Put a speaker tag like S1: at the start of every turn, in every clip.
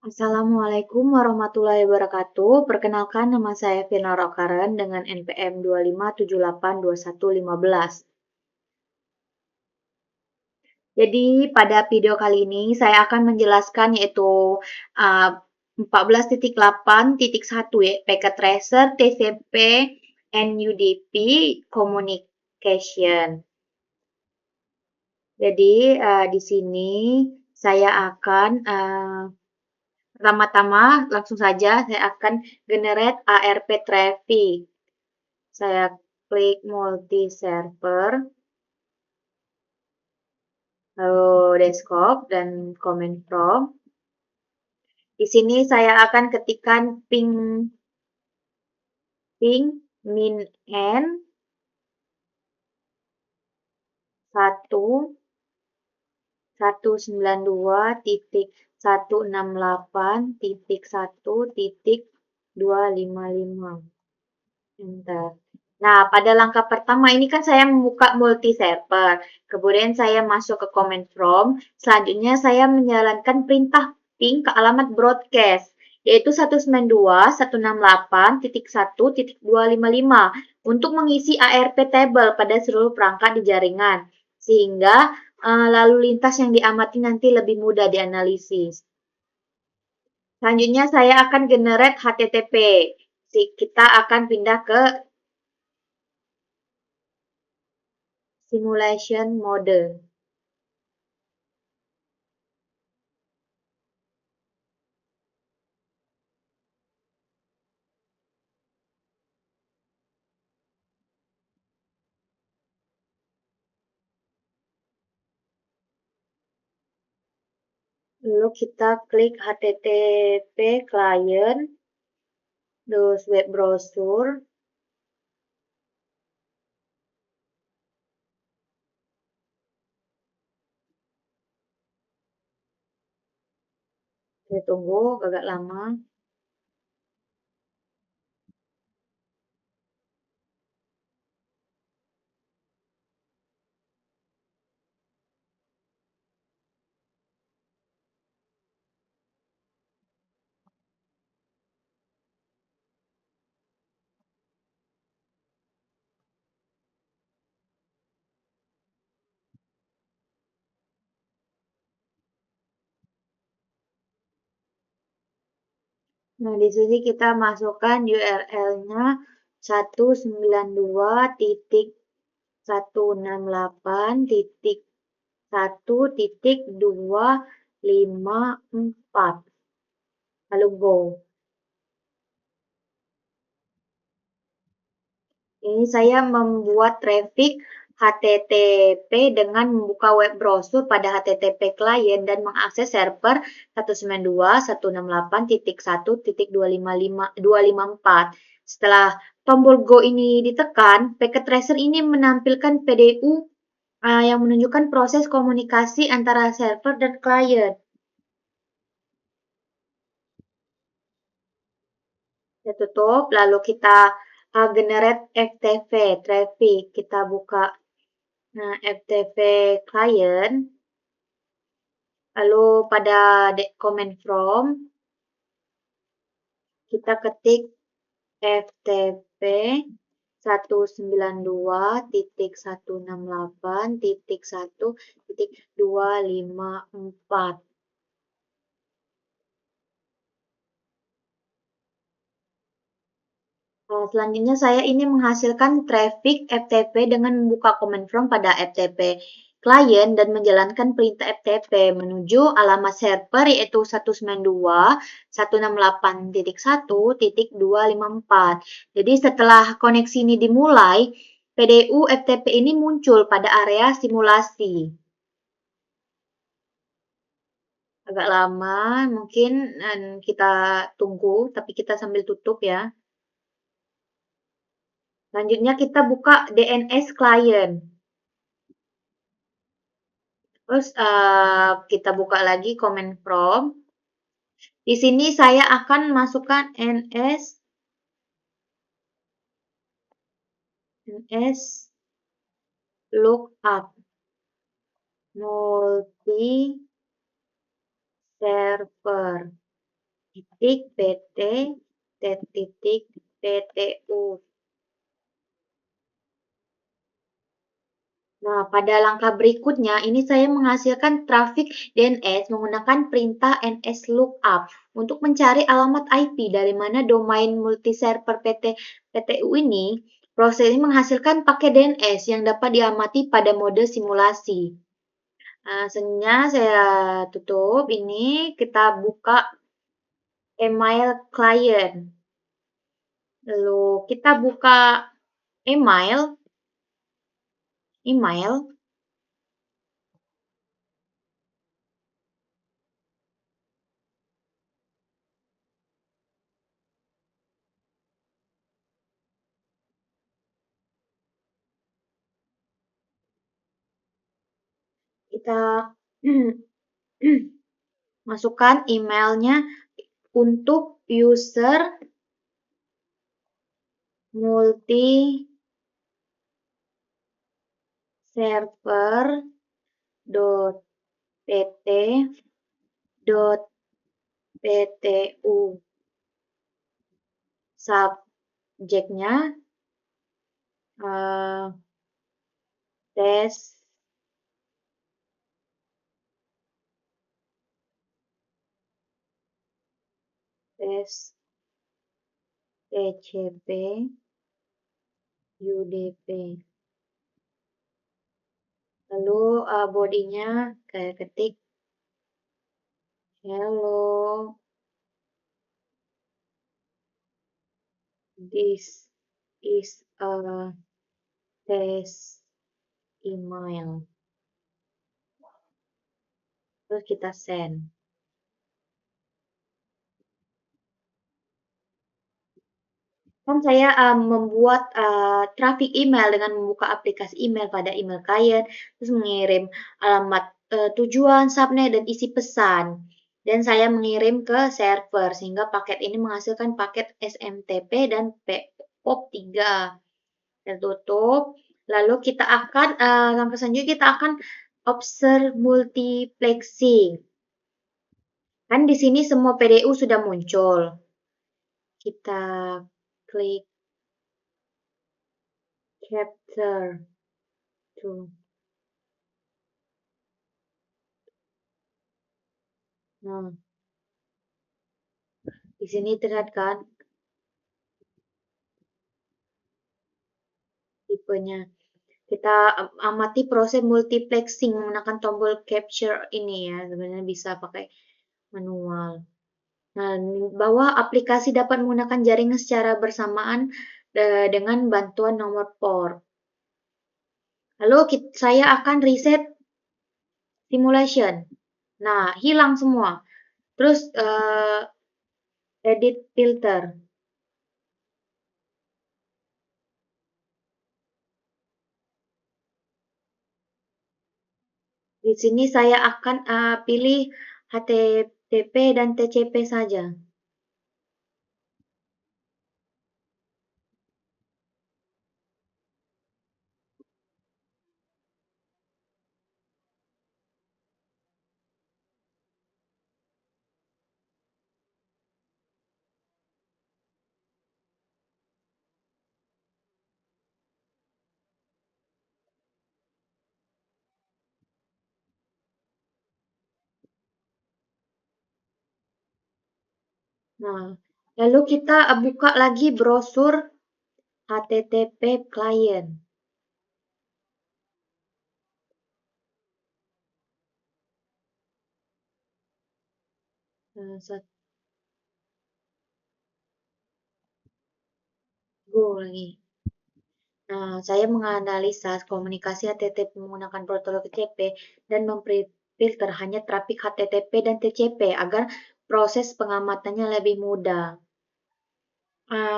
S1: Assalamualaikum warahmatullahi wabarakatuh. Perkenalkan nama saya Firna Rokaren dengan NPM 25782115. Jadi pada video kali ini saya akan menjelaskan yaitu 14.8.1 ya, Packet Tracer, TCP, NUDP, Communication. Jadi di sini saya akan pertama-tama langsung saja saya akan generate ARP traffic. Saya klik multi server, lalu desktop dan command prompt. Di sini saya akan ketikkan ping min n 1.168.168.1.255. Enter. Nah, pada langkah pertama ini kan saya membuka multi server. Kemudian saya masuk ke command prompt. Selanjutnya saya menjalankan perintah ping ke alamat broadcast, yaitu 192.168.1.255 untuk mengisi ARP table pada seluruh perangkat di jaringan. Sehingga lalu lintas yang diamati nanti lebih mudah dianalisis. Selanjutnya saya akan generate HTTP. Kita akan pindah ke simulation mode. Lalu kita klik HTTP client, terus web browser. Saya tunggu agak lama. Nah, di sini kita masukkan URL-nya 192.1.1.254. Lalu go. Ini saya membuat traffic HTTP dengan membuka web browser pada HTTP client dan mengakses server 192.168.1.254. Setelah tombol Go ini ditekan, Packet Tracer ini menampilkan PDU yang menunjukkan proses komunikasi antara server dan client. Kita tutup, lalu kita generate FTP traffic. Kita buka FTP client, lalu pada command prompt kita ketik FTP 192.168.1.254. Selanjutnya saya ini menghasilkan traffic FTP dengan membuka command prompt pada FTP client dan menjalankan perintah FTP menuju alamat server yaitu 192.168.1.254. Jadi setelah koneksi ini dimulai, PDU FTP ini muncul pada area simulasi. Agak lama, mungkin kita tunggu, tapi kita sambil tutup ya. Selanjutnya kita buka DNS client. Terus kita buka lagi command prompt. Di sini saya akan masukkan ns lookup multi server. titik pt titik ptu. Nah, pada langkah berikutnya, ini saya menghasilkan traffic DNS menggunakan perintah nslookup untuk mencari alamat IP dari mana domain multiserver PTU ini. Proses ini menghasilkan paket DNS yang dapat diamati pada mode simulasi. Nah, selanjutnya saya tutup ini, kita buka email client. Lalu kita buka email, email. Kita masukkan emailnya untuk user multi server pt ptu, subjeknya tes tcp udp. Lalu bodinya kayak ketik hello, this is a test email. Terus kita send. Kan saya membuat traffic email dengan membuka aplikasi email pada email client, terus mengirim alamat tujuan, subnet, dan isi pesan. Dan saya mengirim ke server, sehingga paket ini menghasilkan paket SMTP dan POP3. Kita tutup, lalu kita akan, langkah selanjutnya kita akan observe multiplexing. Kan di sini semua PDU sudah muncul. Kita klik capture to. Nah, di sini terlihat kan tipenya. Kita amati proses multiplexing menggunakan tombol capture ini ya. Sebenarnya bisa pakai manual. Nah, bahwa aplikasi dapat menggunakan jaringan secara bersamaan dengan bantuan nomor port. Lalu saya akan reset simulation. Nah, hilang semua. Terus edit filter. Di sini saya akan pilih HTTP dan TCP saja. Nah, lalu kita buka lagi brosur HTTP client. Go lagi. Nah, saya menganalisa komunikasi HTTP menggunakan protokol TCP dan memfilter hanya trafik HTTP dan TCP agar proses pengamatannya lebih mudah.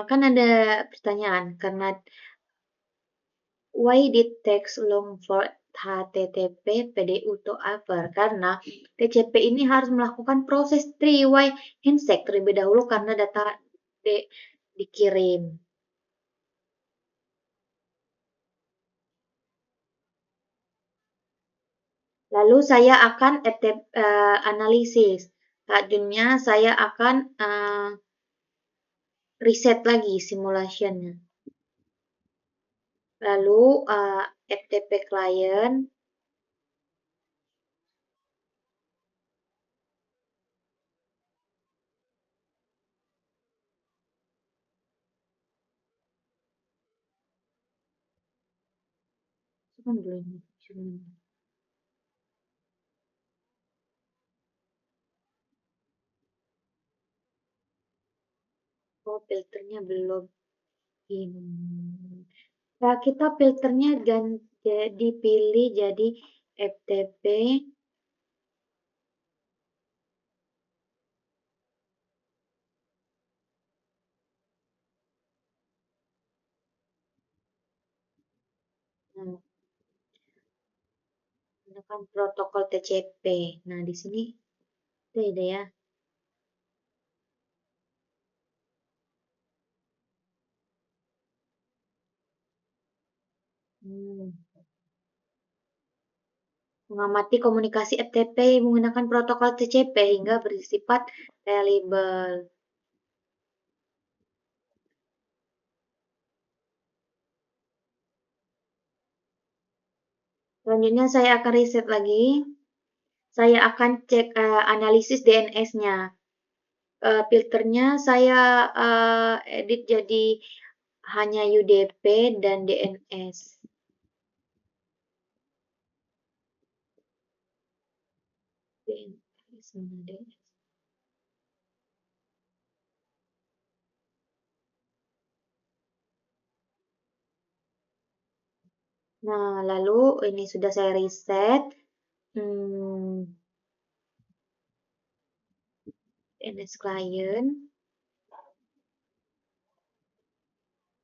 S1: Kan ada pertanyaan, karena why did takes long for HTTP PDU to offer? Karena TCP ini harus melakukan proses three-way handshake terlebih dahulu karena data dikirim. Lalu saya akan analisis Selanjutnya saya akan reset lagi simulationnya. Lalu FTP client, kan dulu ini. Oh, filternya belum ini. Nah, kita filternya dipilih jadi FTP. Nah, gunakan protokol TCP. Nah, di sini ada ya. Hmm. Mengamati komunikasi FTP menggunakan protokol TCP hingga bersifat reliable. Selanjutnya saya akan riset lagi. Saya akan cek analisis DNS-nya. Filternya saya edit jadi hanya UDP dan DNS. DNS mana DNS? Nah, lalu ini sudah saya reset. DNS client.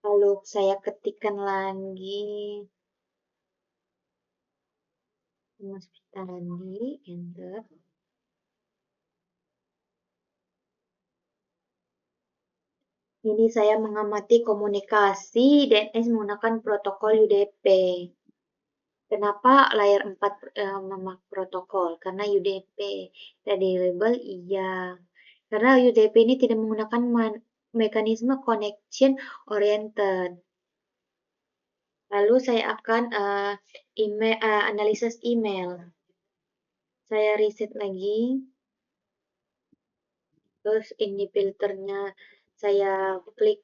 S1: Lalu saya ketikkan lagi Mas Pitandi, enter. Ini saya mengamati komunikasi DNS menggunakan protokol UDP. Kenapa layer 4 memakai protokol? Karena UDP reliable iya. Karena UDP ini tidak menggunakan mekanisme connection oriented. Lalu saya akan analisis email. Saya reset lagi. Terus ini filternya saya klik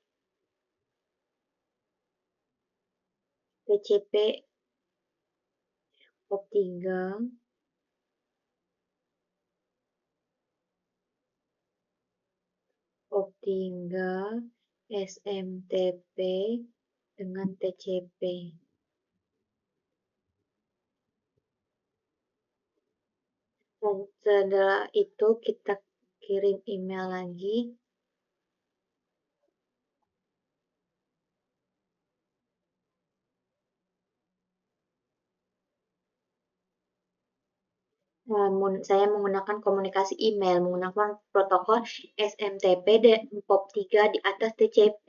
S1: TCP POP3. POP3 SMTP dengan TCP. Dan setelah itu kita kirim email lagi. Saya menggunakan komunikasi email menggunakan protokol SMTP dan POP3 di atas TCP.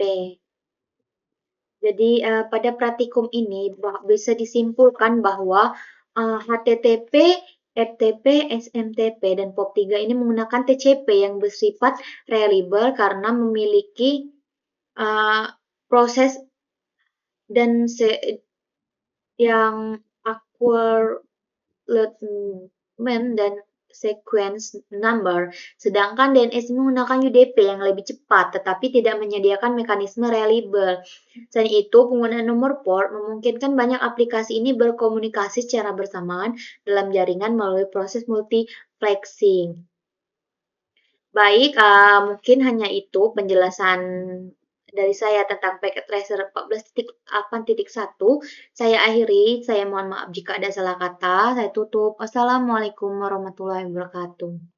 S1: Jadi pada praktikum ini bisa disimpulkan bahwa HTTP, FTP, SMTP, dan POP3 ini menggunakan TCP yang bersifat reliable karena memiliki proses dan yang accurate dan sequence number, sedangkan DNS menggunakan UDP yang lebih cepat tetapi tidak menyediakan mekanisme reliable. Selain itu, penggunaan nomor port memungkinkan banyak aplikasi ini berkomunikasi secara bersamaan dalam jaringan melalui proses multiplexing. Baik, mungkin hanya itu penjelasan dari saya tentang packet tracer 14.8.1. Saya akhiri, saya mohon maaf jika ada salah kata. Saya tutup. Wassalamualaikum warahmatullahi wabarakatuh.